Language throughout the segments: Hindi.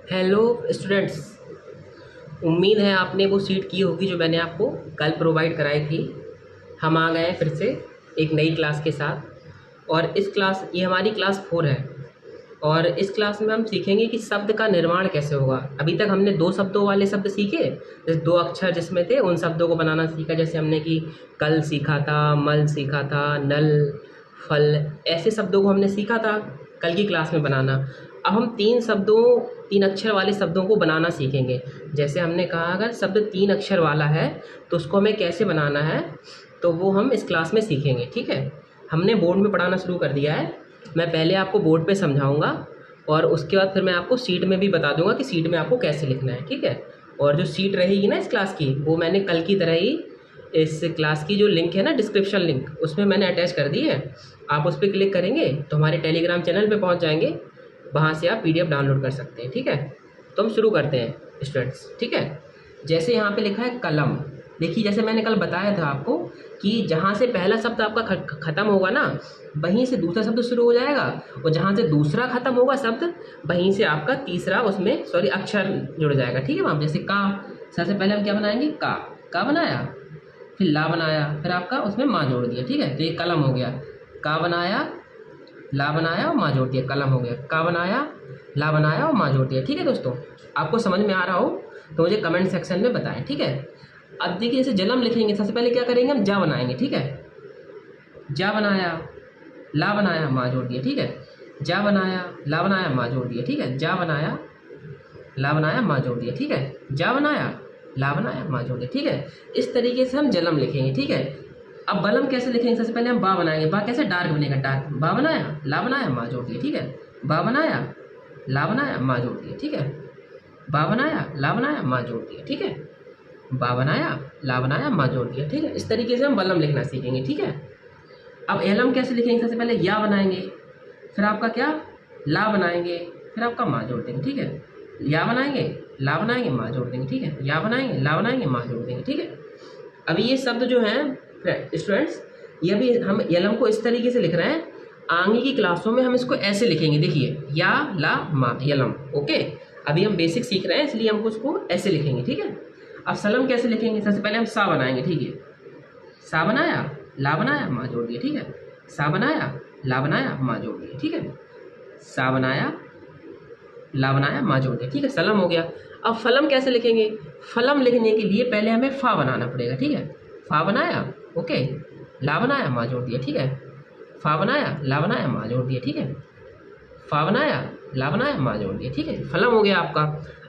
Hello students. उम्मीद है आपने वो सीट की होगी जो मैंने आपको कल प्रोवाइड कराई थी। हम आ गए हैं फिर से एक नई क्लास के साथ, और ये हमारी क्लास 4 है। और इस क्लास में हम सीखेंगे कि शब्द का निर्माण कैसे होगा। अभी तक हमने 2 शब्दों वाले शब्द सीखे, जैसे 2 अक्षर जिसमें थे उन शब्दों को बनाना सीखा। जैसे हमने कि कल सीखा था, मल सीखा था, नल, फल, ऐसे शब्दों को हमने सीखा था कल की क्लास में बनाना। अब हम 3 अक्षर वाले शब्दों को बनाना सीखेंगे। जैसे हमने कहा अगर शब्द 3 अक्षर वाला है तो उसको हमें कैसे बनाना है, तो वो हम इस क्लास में सीखेंगे। ठीक है, हमने बोर्ड में पढ़ाना शुरू कर दिया है। मैं पहले आपको बोर्ड पे समझाऊंगा और उसके बाद फिर मैं आपको सीट में भी बता दूंगा कि सीट में आपको कैसे लिखना है। ठीक है, और जो सीट रहेगी ना इस क्लास की, वो मैंने कल की तरह ही इस क्लास की जो लिंक है ना, डिस्क्रिप्शन लिंक, उसमें मैंने अटैच कर दी है। आप उस पर क्लिक करेंगे तो हमारे टेलीग्राम चैनल पे पहुंच जाएंगे, वहाँ से आप PDF डाउनलोड कर सकते हैं। ठीक है, तो हम शुरू करते हैं स्टूडेंट्स। ठीक है, जैसे यहाँ पे लिखा है कलम। देखिए, जैसे मैंने कल बताया था आपको कि जहाँ से पहला शब्द आपका ख़त्म होगा ना, वहीं से दूसरा शब्द शुरू हो जाएगा, और जहाँ से दूसरा ख़त्म होगा शब्द, वहीं से आपका तीसरा अक्षर जुड़ जाएगा। ठीक है मैम, जैसे का, सबसे पहले हम क्या बनाएंगे, का बनाया, फिर ला बनाया, फिर आपका उसमें माँ जोड़ दिया। ठीक है, तो ये कलम हो गया। का बनाया, ला बनाया और माँ जोड़ दिया, कलम हो गया। का बनाया, ला बनाया और माँ जोड़ दिया। ठीक है दोस्तों, आपको समझ में आ रहा हो तो मुझे कमेंट सेक्शन में बताएं। ठीक है, अब देखिए जैसे जलम लिखेंगे, सबसे पहले क्या करेंगे, हम जा बनाएंगे। ठीक है, जा बनाया, ला बनाया, माँ जोड़ दिया। ठीक है, जा बनाया, ला बनाया, माँ जोड़ दिया। ठीक है, जा बनाया, ला बनाया, माँ जोड़ दिया। ठीक है, जा बनाया, ला बनाया, माँ जोड़ दिया। ठीक है, इस तरीके से हम जलम लिखेंगे। ठीक है, अब बलम कैसे लिखेंगे, सबसे पहले हम बा बनाएंगे। बा कैसे, डार्क बनेगा, डार्क। बा बनाया, ला बनाया, माँ जोड़ दिया। ठीक है, बा बनाया, ला बनाया, माँ जोड़ दिया। ठीक है, बा बनाया, ला बनाया, माँ जोड़ दिया। ठीक है, बा बनाया, ला बनाया, माँ जोड़ दिया। ठीक है, इस तरीके से हम बलम लिखना सीखेंगे। ठीक है, अब एलम कैसे लिखेंगे, सबसे पहले या बनाएंगे, फिर आपका क्या, ला बनाएंगे, फिर आपका माँ जोड़ देंगे। ठीक है, या बनाएंगे, ला बनाएंगे, माँ जोड़ देंगे। ठीक है, या बनाएंगे, ला बनाएंगे, माँ जोड़ देंगे। ठीक है, अभी ये शब्द जो हैं स्टूडेंट्स, ये भी हम यलम को इस तरीके से लिख रहे हैं। आगे की क्लासों में हम इसको ऐसे लिखेंगे। देखिए, या, ला, मा, यलम। ओके, अभी हम बेसिक सीख रहे हैं इसलिए हमको उसको ऐसे लिखेंगे। ठीक है, अब सलम कैसे लिखेंगे, सबसे पहले हम सा बनाएंगे। ठीक है, सा बनाया, ला बनाया, माँ जोड़ दिया। ठीक है, सा बनाया, ला बनाया, माँ जोड़ दिया। ठीक है, सा बनाया, ला बनाया, माँ जोड़ दिया। ठीक है, सलम हो गया। अब फलम कैसे लिखेंगे, फलम लिखने के लिए पहले हमें फा बनाना पड़ेगा। ठीक है, फा बनाया, ओके, ला बनाया, माँ जोड़ दिया। ठीक है, फा बनाया, ला बनाया, माँ जोड़ दिया। ठीक है, फा बनाया, ला बनाया, माँ जोड़ दिया। ठीक है, फलम हो गया आपका।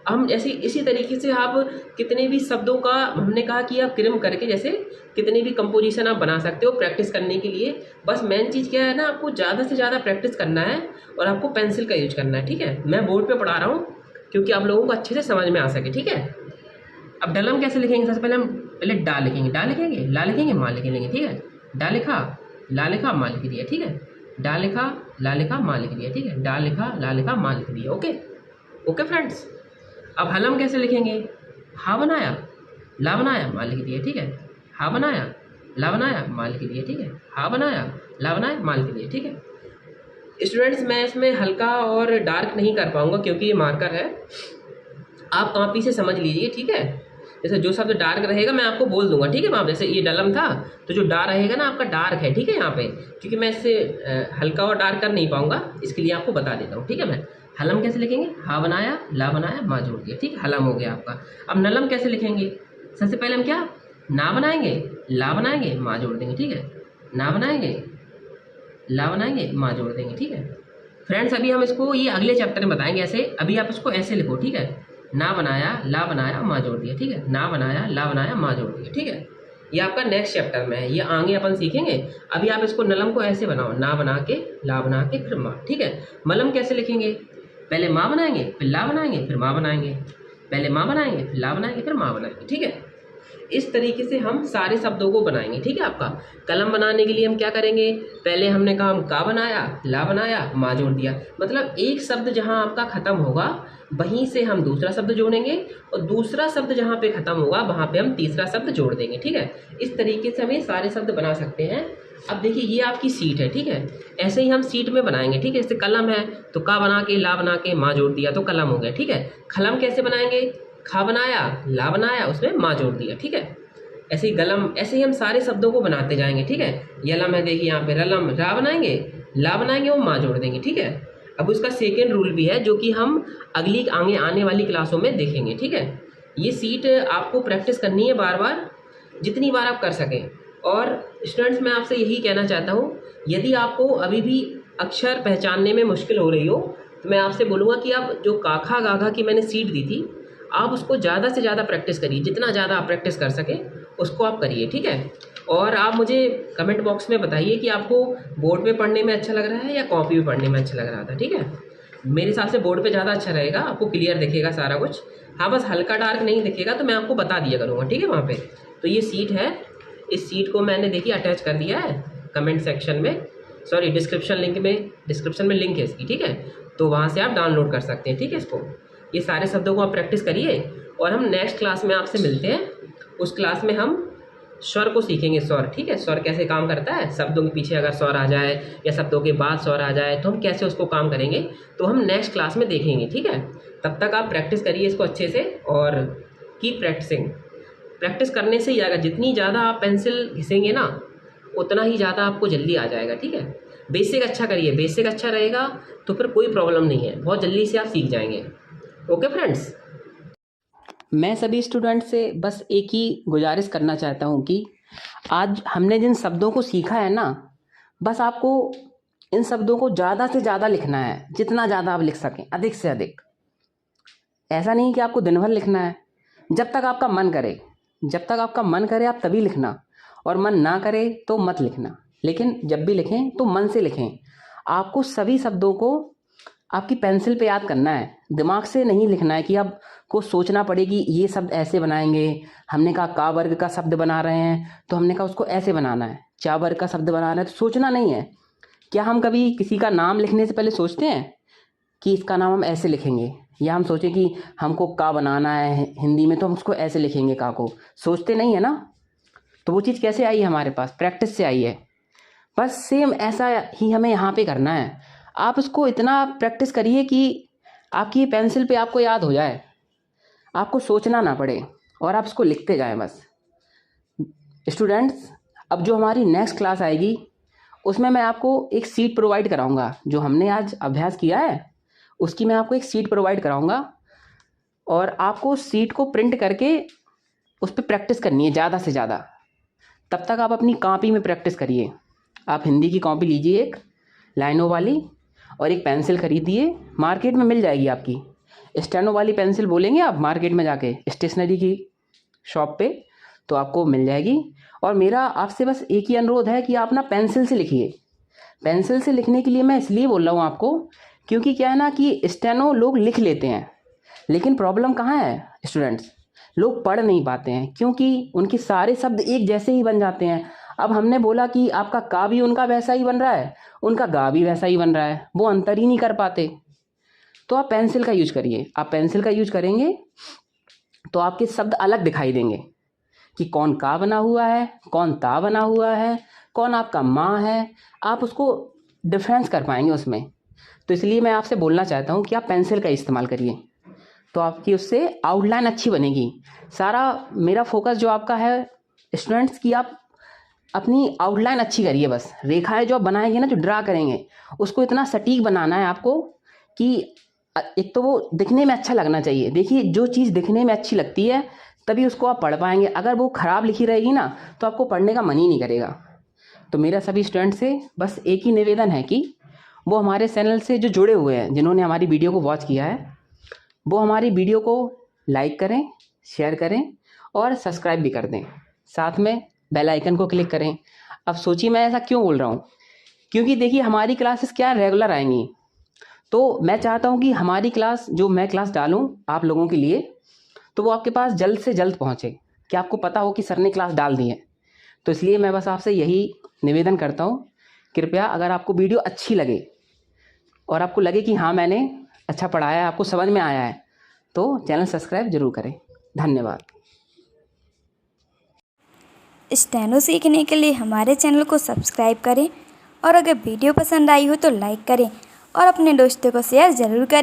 अब हम जैसे इसी तरीके से आप कितने भी शब्दों का, हमने कहा कि आप क्रम करके जैसे कितने भी कंपोजिशन आप बना सकते हो प्रैक्टिस करने के लिए। बस मेन चीज़ क्या है ना, आपको ज़्यादा से ज़्यादा प्रैक्टिस करना है और आपको पेंसिल का यूज करना है। ठीक है, मैं बोर्ड पे पढ़ा रहा हूँ क्योंकि आप लोगों को अच्छे से समझ में आ सके। ठीक है, अब डलम कैसे लिखेंगे, सबसे पहले हम पहले डा लिखेंगे, डा लिखेंगे, ला लिखेंगे, माँ लिखेंगे। ठीक है, डा लिखा, ला लिखा, माँ लिख दिया। ठीक है, डा लिखा, ला लिखा, माँ लिख दिया। ठीक है, डा लिखा, ला लिखा, माँ लिख दिया। ओके ओके फ्रेंड्स, अब हलम कैसे लिखेंगे, हा बनाया, ला बनाया, माँ लिख दिया। ठीक है, हा बनाया, ला बनाया, माँ लिख दिया। ठीक है, हा बनाया, ला बनाया, माँ लिख दिया। ठीक है स्टूडेंट्स, मैं इसमें हल्का और डार्क नहीं कर पाऊंगा क्योंकि ये मार्कर है, आप कॉपी से समझ लीजिए। ठीक है, जैसे जो शब्द डार्क रहेगा मैं आपको बोल दूंगा। ठीक है मैम, जैसे ये डलम था तो जो डा रहेगा ना आपका डार्क है। ठीक है, यहाँ पे क्योंकि मैं इससे हल्का और डार्क कर नहीं पाऊंगा, इसके लिए आपको बता देता हूँ। ठीक है, मैं हलम कैसे लिखेंगे, हा बनाया, ला बनाया, माँ जोड़ दिया। ठीक है, हलम हो गया आपका। अब नलम कैसे लिखेंगे, सबसे पहले हम क्या, ना बनाएंगे, ला बनाएंगे, माँ जोड़ देंगे। ठीक है, ना बनाएंगे, ला बनाएंगे, माँ जोड़ देंगे। ठीक है फ्रेंड्स, अभी हम इसको ये अगले चैप्टर में बताएंगे ऐसे। अभी आप इसको ऐसे लिखो। ठीक है, ना बनाया, ला बनाया, माँ जोड़ दिया। ठीक है, ना बनाया, ला बनाया, माँ जोड़ दिया। ठीक है, ये आपका नेक्स्ट चैप्टर में है, ये आगे अपन सीखेंगे। अभी आप इसको नलम को ऐसे बनाओ, ना बना के, ला बना के, फिर माँ। ठीक है, मलम कैसे लिखेंगे, पहले माँ बनाएंगे, फिर ला बनाएंगे, फिर माँ बनाएंगे, पहले माँ बनाएंगे, फिर ला बनाएंगे, फिर माँ बनाएंगे। ठीक है, इस तरीके से हम सारे शब्दों को बनाएंगे। ठीक है, आपका कलम बनाने के लिए हम क्या करेंगे, पहले हमने कहा हम का बनाया, ला बनाया, माँ जोड़ दिया। मतलब एक शब्द जहाँ आपका खत्म होगा वहीं से हम दूसरा शब्द जोड़ेंगे, और दूसरा शब्द जहाँ पे खत्म होगा वहाँ पे हम तीसरा शब्द जोड़ देंगे। ठीक है, इस तरीके से हम ये सारे शब्द बना सकते हैं। अब देखिए ये आपकी सीट है, ठीक है। ऐसे ही हम सीट में बनाएंगे, ठीक है। जैसे कलम है तो का बना के ला बना के माँ जोड़ दिया तो कलम हो गया, ठीक है। खलम कैसे बनाएंगे, खा बनाया ला बनाया उसमें माँ जोड़ दिया, ठीक है। ऐसे ही गलम, ऐसे ही हम सारे शब्दों को बनाते जाएंगे, ठीक है। यलम है, देखिए यहाँ पे रलम, रा बनाएंगे, ला बनाएंगे, वो माँ जोड़ देंगे, ठीक है। अब उसका सेकेंड रूल भी है जो कि हम अगली आगे आने वाली क्लासों में देखेंगे, ठीक है। ये सीट आपको प्रैक्टिस करनी है बार बार, जितनी बार आप कर सकें। और स्टूडेंट्स मैं आपसे यही कहना चाहता हूँ, यदि आपको अभी भी अक्षर पहचानने में मुश्किल हो रही हो तो मैं आपसे बोलूँगा कि आप जो काखा गाघा की मैंने सीट दी थी, आप उसको ज़्यादा से ज़्यादा प्रैक्टिस करिए, जितना ज़्यादा आप प्रैक्टिस कर सकें उसको आप करिए, ठीक है। और आप मुझे कमेंट बॉक्स में बताइए कि आपको बोर्ड पे पढ़ने में अच्छा लग रहा है या कॉपी पे पढ़ने में अच्छा लग रहा था, ठीक है। मेरे हिसाब से बोर्ड पे ज़्यादा अच्छा रहेगा, आपको क्लियर दिखेगा सारा कुछ। हाँ बस हल्का डार्क नहीं दिखेगा तो मैं आपको बता दिया करूँगा, ठीक है वहाँ पे। तो ये सीट है, इस सीट को मैंने देखिए अटैच कर दिया है कमेंट सेक्शन में, सॉरी डिस्क्रिप्शन में लिंक है इसकी, ठीक है। तो वहाँ से आप डाउनलोड कर सकते हैं, ठीक है इसको। ये सारे शब्दों को आप प्रैक्टिस करिए और हम नेक्स्ट क्लास में आपसे मिलते हैं। उस क्लास में हम स्वर को सीखेंगे, स्वर, ठीक है। स्वर कैसे काम करता है, शब्दों के पीछे अगर स्वर आ जाए या शब्दों के बाद स्वर आ जाए तो हम कैसे उसको काम करेंगे, तो हम नेक्स्ट क्लास में देखेंगे, ठीक है। तब तक आप प्रैक्टिस करिए इसको अच्छे से और कीप प्रैक्टिसिंग। प्रैक्टिस करने से ही आएगा, जितनी ज़्यादा आप पेंसिल घिसेंगे ना उतना ही ज़्यादा आपको जल्दी आ जाएगा, ठीक है। बेसिक अच्छा करिए, बेसिक अच्छा रहेगा तो फिर कोई प्रॉब्लम नहीं है, बहुत जल्दी से आप सीख जाएंगे। ओके फ्रेंड्स, मैं सभी स्टूडेंट से बस एक ही गुजारिश करना चाहता हूँ कि आज हमने जिन शब्दों को सीखा है ना, बस आपको इन शब्दों को ज़्यादा से ज़्यादा लिखना है, जितना ज़्यादा आप लिख सकें, अधिक से अधिक। ऐसा नहीं कि आपको दिन भर लिखना है, जब तक आपका मन करे, जब तक आपका मन करे आप तभी लिखना, और मन ना करे तो मत लिखना। लेकिन जब भी लिखें तो मन से लिखें। आपको सभी शब्दों को आपकी पेंसिल पे याद करना है, दिमाग से नहीं लिखना है कि आपको सोचना पड़े कि ये शब्द ऐसे बनाएंगे। हमने कहा का वर्ग का शब्द बना रहे हैं तो हमने कहा उसको ऐसे बनाना है, चा वर्ग का शब्द बना रहे हैं तो सोचना नहीं है। क्या हम कभी किसी का नाम लिखने से पहले सोचते हैं कि इसका नाम हम ऐसे लिखेंगे, या हम सोचें कि हमको का बनाना है हिंदी में तो हम उसको ऐसे लिखेंगे, का को सोचते नहीं है ना। तो वो चीज़ कैसे आई हमारे पास, प्रैक्टिस से आई है। बस सेम ऐसा ही हमें यहाँ पे करना है। आप उसको इतना प्रैक्टिस करिए कि आपकी पेंसिल पे आपको याद हो जाए, आपको सोचना ना पड़े और आप इसको लिखते जाएं बस। स्टूडेंट्स, अब जो हमारी नेक्स्ट क्लास आएगी उसमें मैं आपको एक सीट प्रोवाइड कराऊंगा। जो हमने आज अभ्यास किया है उसकी मैं आपको एक सीट प्रोवाइड कराऊंगा और आपको उस सीट को प्रिंट करके उस पर प्रैक्टिस करनी है ज़्यादा से ज़्यादा। तब तक आप अपनी कॉपी में प्रैक्टिस करिए। आप हिंदी की कॉपी लीजिए एक लाइनों वाली, और एक पेंसिल खरीदिए, मार्केट में मिल जाएगी आपकी। स्टेनो वाली पेंसिल बोलेंगे आप मार्केट में जाके स्टेशनरी की शॉप पे, तो आपको मिल जाएगी। और मेरा आपसे बस एक ही अनुरोध है कि आप ना पेंसिल से लिखिए। पेंसिल से लिखने के लिए मैं इसलिए बोल रहा हूँ आपको, क्योंकि क्या है ना कि स्टेनो लोग लिख लेते हैं, लेकिन प्रॉब्लम कहाँ है स्टूडेंट्स, लोग पढ़ नहीं पाते हैं क्योंकि उनके सारे शब्द एक जैसे ही बन जाते हैं। अब हमने बोला कि आपका का भी उनका वैसा ही बन रहा है, उनका गा भी वैसा ही बन रहा है, वो अंतर ही नहीं कर पाते। तो आप पेंसिल का यूज करिए। आप पेंसिल का यूज करेंगे तो आपके शब्द अलग दिखाई देंगे कि कौन का बना हुआ है, कौन ता बना हुआ है, कौन आपका माँ है। आप उसको डिफरेंस कर पाएंगे उसमें। तो इसलिए मैं आपसे बोलना चाहता हूँ कि आप पेंसिल का इस्तेमाल करिए, तो आपकी उससे आउटलाइन अच्छी बनेगी। सारा मेरा फोकस जो आपका है स्टूडेंट्स की, आप अपनी आउटलाइन अच्छी करिए। बस रेखाएं जो आप बनाएंगे ना, जो ड्रा करेंगे, उसको इतना सटीक बनाना है आपको कि एक तो वो दिखने में अच्छा लगना चाहिए। देखिए जो चीज़ दिखने में अच्छी लगती है तभी उसको आप पढ़ पाएंगे। अगर वो ख़राब लिखी रहेगी ना तो आपको पढ़ने का मन ही नहीं करेगा। तो मेरा सभी स्टूडेंट से बस एक ही निवेदन है कि वो हमारे चैनल से जो जुड़े हुए हैं, जिन्होंने हमारी वीडियो को वॉच किया है, वो हमारी वीडियो को लाइक करें, शेयर करें और सब्सक्राइब भी कर दें। साथ में बेल आइकन को क्लिक करें। अब सोचिए मैं ऐसा क्यों बोल रहा हूँ, क्योंकि देखिए हमारी क्लासेस क्या रेगुलर आएंगी, तो मैं चाहता हूँ कि हमारी क्लास जो मैं क्लास डालूँ आप लोगों के लिए, तो वो आपके पास जल्द से जल्द पहुँचे, कि आपको पता हो कि सर ने क्लास डाल दी है। तो इसलिए मैं बस आपसे यही निवेदन करता हूँ, कृपया अगर आपको वीडियो अच्छी लगे और आपको लगे कि हाँ मैंने अच्छा पढ़ाया है, आपको समझ में आया है, तो चैनल सब्सक्राइब जरूर करें। धन्यवाद। स्टेनो सीखने के लिए हमारे चैनल को सब्सक्राइब करें और अगर वीडियो पसंद आई हो तो लाइक करें और अपने दोस्तों को शेयर ज़रूर करें।